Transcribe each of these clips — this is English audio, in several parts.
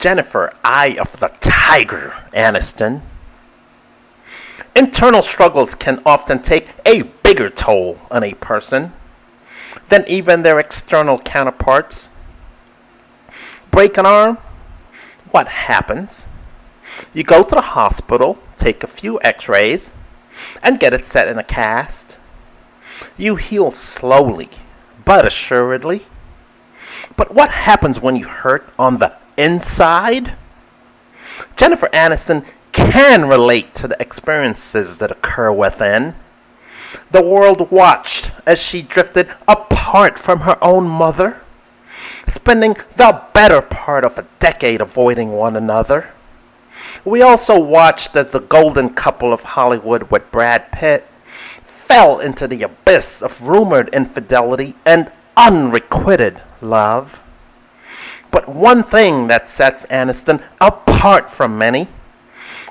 Jennifer, Eye of the Tiger, Aniston. Internal struggles can often take a bigger toll on a person than even their external counterparts. Break an arm? What happens? You go to the hospital, take a few x-rays, and get it set in a cast. You heal slowly, but assuredly. But what happens when you hurt on the inside? Jennifer Aniston can relate to the experiences that occur within. The world watched as she drifted apart from her own mother, spending the better part of a decade avoiding one another. We also watched as the golden couple of Hollywood with Brad Pitt fell into the abyss of rumored infidelity and unrequited love. But one thing that sets Aniston apart from many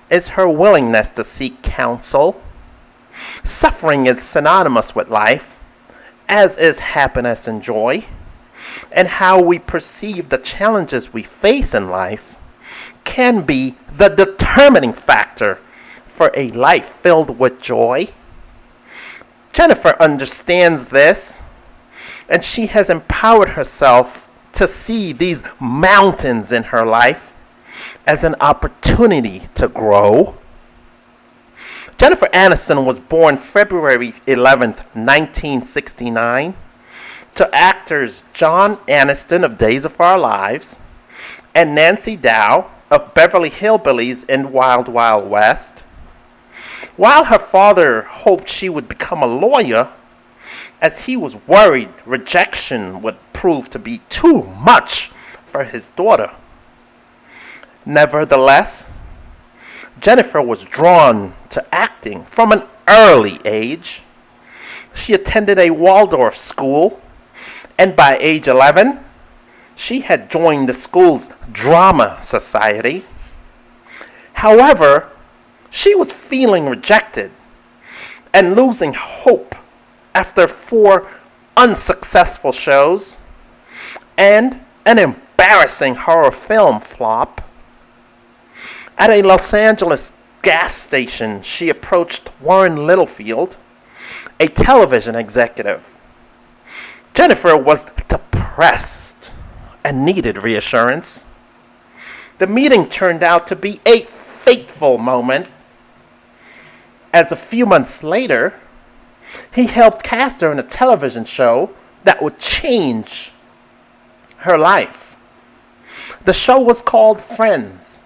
is her willingness to seek counsel. Suffering is synonymous with life, as is happiness and joy, and how we perceive the challenges we face in life can be the determining factor for a life filled with joy. Jennifer understands this, and she has empowered herself to see these mountains in her life as an opportunity to grow. Jennifer Aniston was born February 11th, 1969, to actors John Aniston of Days of Our Lives and Nancy Dow of Beverly Hillbillies and Wild Wild West. While her father hoped she would become a lawyer, as he was worried rejection would prove to be too much for his daughter. Nevertheless, Jennifer was drawn to acting from an early age. She attended a Waldorf school, and by age 11, she had joined the school's drama society. However, she was feeling rejected and losing hope after 4 unsuccessful shows and an embarrassing horror film flop. At a Los Angeles gas station, she approached Warren Littlefield, a television executive. Jennifer was depressed and needed reassurance. The meeting turned out to be a fateful moment, as a few months later, he helped cast her in a television show that would change her life. The show was called Friends,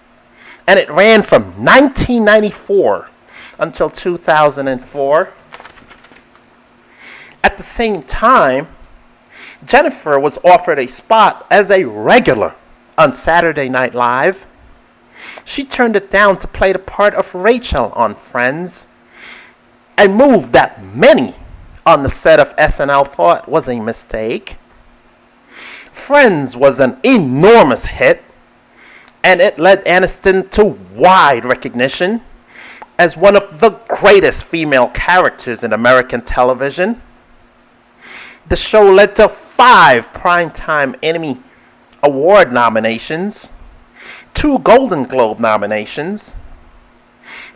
and it ran from 1994 until 2004. At the same time, Jennifer was offered a spot as a regular on Saturday Night Live. She turned it down to play the part of Rachel on Friends, a move that many on the set of SNL thought was a mistake. Friends was an enormous hit, and it led Aniston to wide recognition as one of the greatest female characters in American television. The show led to 5 Primetime Emmy Award nominations, 2 Golden Globe nominations,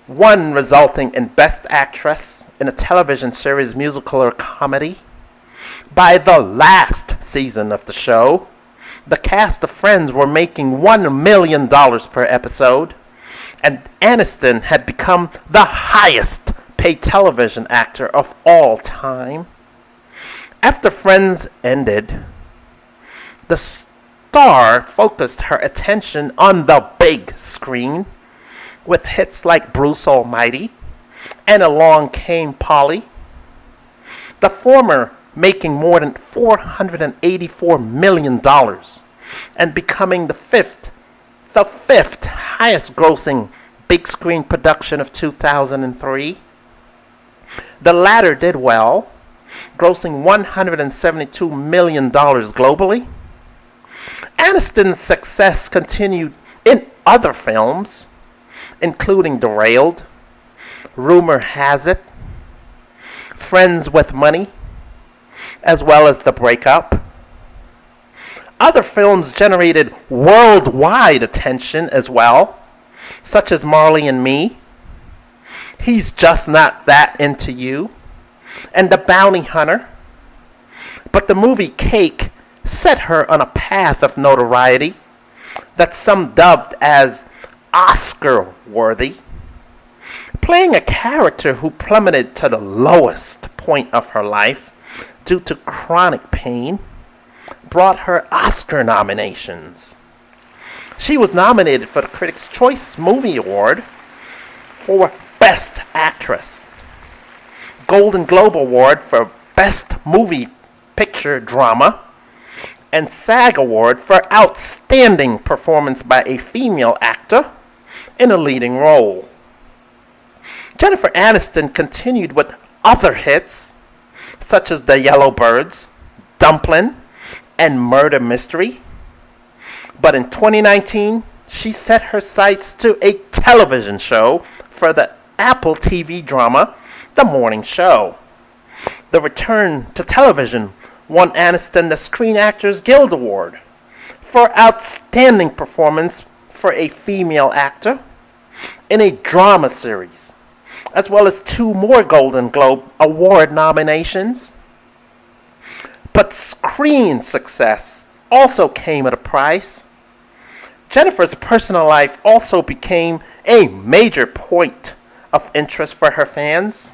1 resulting in Best Actress in a television series, musical, or comedy. By the last season of the show, the cast of Friends were making $1 million per episode, and Aniston had become the highest paid television actor of all time. After Friends ended, the star focused her attention on the big screen with hits like Bruce Almighty and Along Came Polly, the former making more than $484 million and becoming the fifth highest grossing big screen production of 2003. The latter did well, grossing $172 million globally. Aniston's success continued in other films, including Derailed, Rumor Has It, Friends with Money, as well as The Breakup. Other films generated worldwide attention as well, such as Marley and Me, He's Just Not That Into You, and The Bounty Hunter. But the movie Cake set her on a path of notoriety that some dubbed as Oscar-worthy. Playing a character who plummeted to the lowest point of her life due to chronic pain brought her Oscar nominations. She was nominated for the Critics' Choice Movie Award for Best Actress, Golden Globe Award for Best Movie Picture Drama, and SAG Award for Outstanding Performance by a Female Actor in a Leading Role. Jennifer Aniston continued with other hits such as The Yellowbirds, Dumplin', and Murder Mystery. But in 2019, she set her sights to a television show for the Apple TV drama, The Morning Show. The return to television won Aniston the Screen Actors Guild Award for Outstanding Performance for a Female Actor in a Drama Series, as well as 2 more Golden Globe Award nominations. But screen success also came at a price. Jennifer's personal life also became a major point of interest for her fans.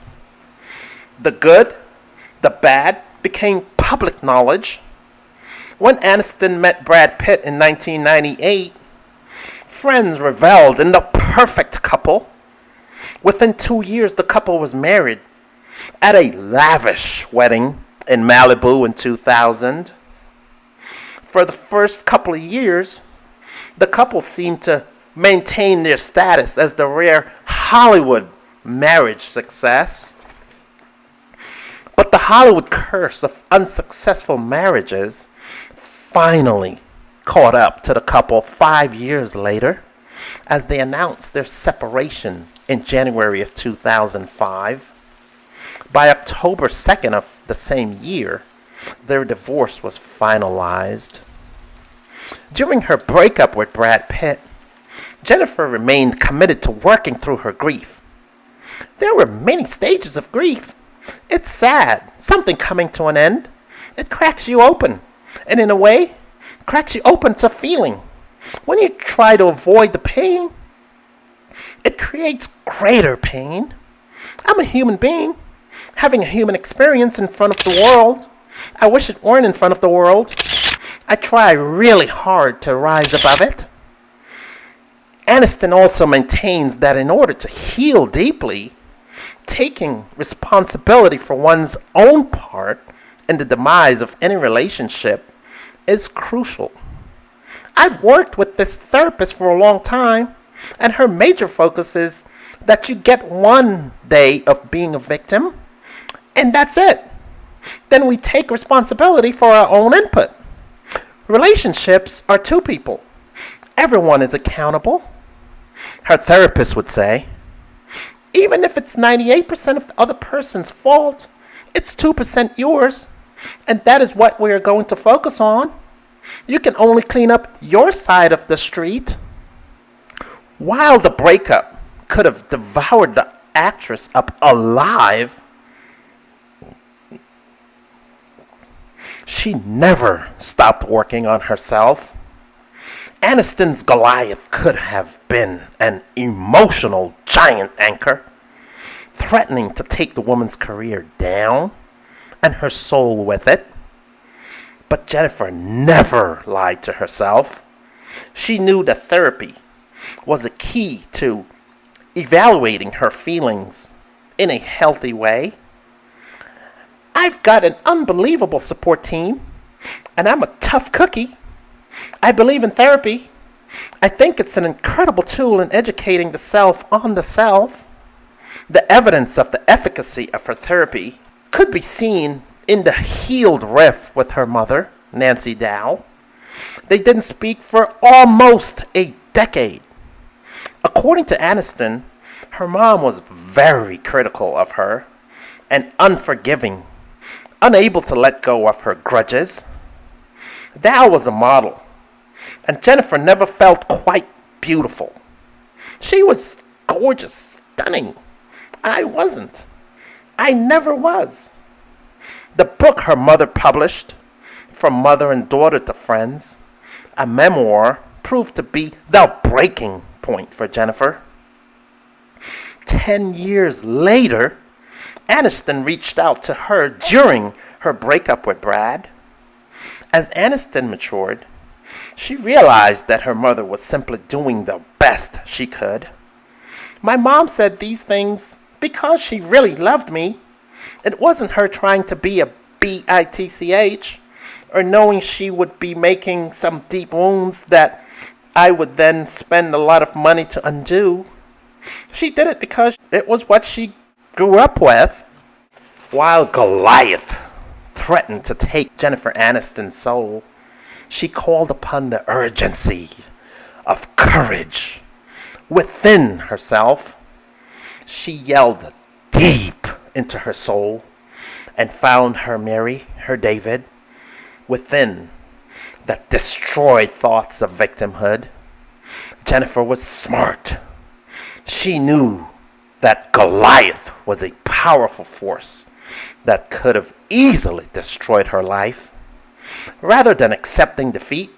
The good, the bad became public knowledge. When Aniston met Brad Pitt in 1998, friends reveled in the perfect couple. Within 2 years, the couple was married at a lavish wedding in Malibu in 2000. For the first couple of years, the couple seemed to maintain their status as the rare Hollywood marriage success. But the Hollywood curse of unsuccessful marriages finally caught up to the couple 5 years later as they announced their separation in January of 2005. By October 2nd of the same year, their divorce was finalized. During her breakup with Brad Pitt, Jennifer remained committed to working through her grief. There were many stages of grief. It's sad, something coming to an end. It cracks you open, and in a way, cracks you open to feeling. When you try to avoid the pain, it creates greater pain. I'm a human being, having a human experience in front of the world. I wish it weren't in front of the world. I try really hard to rise above it. Aniston also maintains that in order to heal deeply, taking responsibility for one's own part in the demise of any relationship is crucial. I've worked with this therapist for a long time, and her major focus is that you get one day of being a victim, and that's it. Then we take responsibility for our own input. Relationships are 2 people. Everyone is accountable. Her therapist would say, even if it's 98% of the other person's fault, it's 2% yours, and that is what we are going to focus on. You can only clean up your side of the street. While the breakup could have devoured the actress up alive, she never stopped working on herself. Aniston's Goliath could have been an emotional giant anchor, threatening to take the woman's career down and her soul with it. But Jennifer never lied to herself. She knew that therapy was a key to evaluating her feelings in a healthy way. I've got an unbelievable support team, and I'm a tough cookie. I believe in therapy. I think it's an incredible tool in educating the self on the self. The evidence of the efficacy of her therapy could be seen in the healed rift with her mother, Nancy Dow. They didn't speak for almost a decade. According to Aniston, her mom was very critical of her and unforgiving, unable to let go of her grudges. Val was a model, and Jennifer never felt quite beautiful. She was gorgeous, stunning. I wasn't. I never was. The book her mother published, From Mother and Daughter to Friends, a memoir, proved to be the breaking point for Jennifer. 10 years later, Aniston reached out to her during her breakup with Brad. As Aniston matured, she realized that her mother was simply doing the best she could. My mom said these things because she really loved me. It wasn't her trying to be a bitch or knowing she would be making some deep wounds that I would then spend a lot of money to undo. She did it because it was what she grew up with. While Goliath threatened to take Jennifer Aniston's soul, she called upon the urgency of courage within herself. She yelled deep into her soul and found her Mary, her David, within that destroyed thoughts of victimhood. Jennifer was smart. She knew that Goliath was a powerful force that could have easily destroyed her life. Rather than accepting defeat,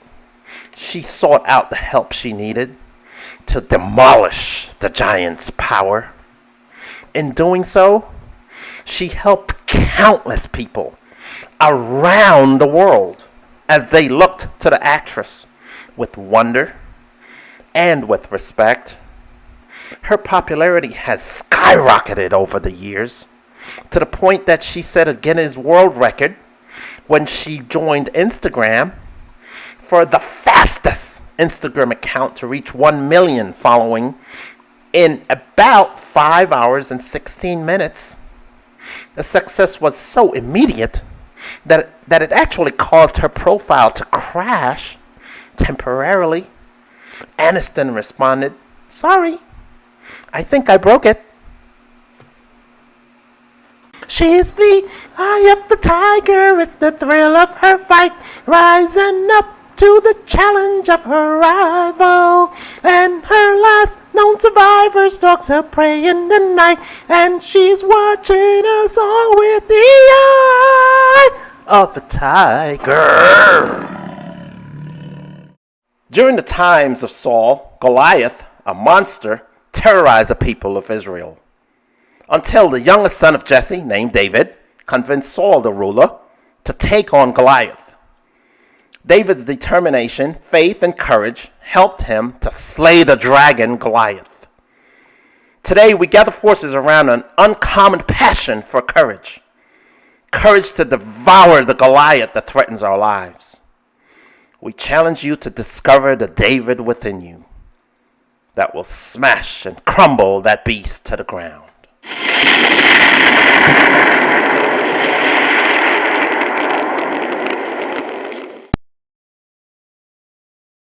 she sought out the help she needed to demolish the giant's power. In doing so, she helped countless people around the world as they looked to the actress with wonder and with respect. Her popularity has skyrocketed over the years to the point that she set a Guinness World Record when she joined Instagram for the fastest Instagram account to reach 1 million following in about 5 hours and 16 minutes. The success was so immediate that it actually caused her profile to crash temporarily. Aniston responded, "Sorry, I think I broke it." She's the eye of the tiger, it's the thrill of her fight, rising up to the challenge of her rival. And her last known survivor stalks her prey in the night, and she's watching us all with the eye of a tiger. During the times of Saul, Goliath, a monster, terrorized the people of Israel, until the youngest son of Jesse, named David, convinced Saul, the ruler, to take on Goliath. David's determination, faith, and courage helped him to slay the dragon Goliath. Today, we gather forces around an uncommon passion for courage. Courage to devour the Goliath that threatens our lives. We challenge you to discover the David within you that will smash and crumble that beast to the ground.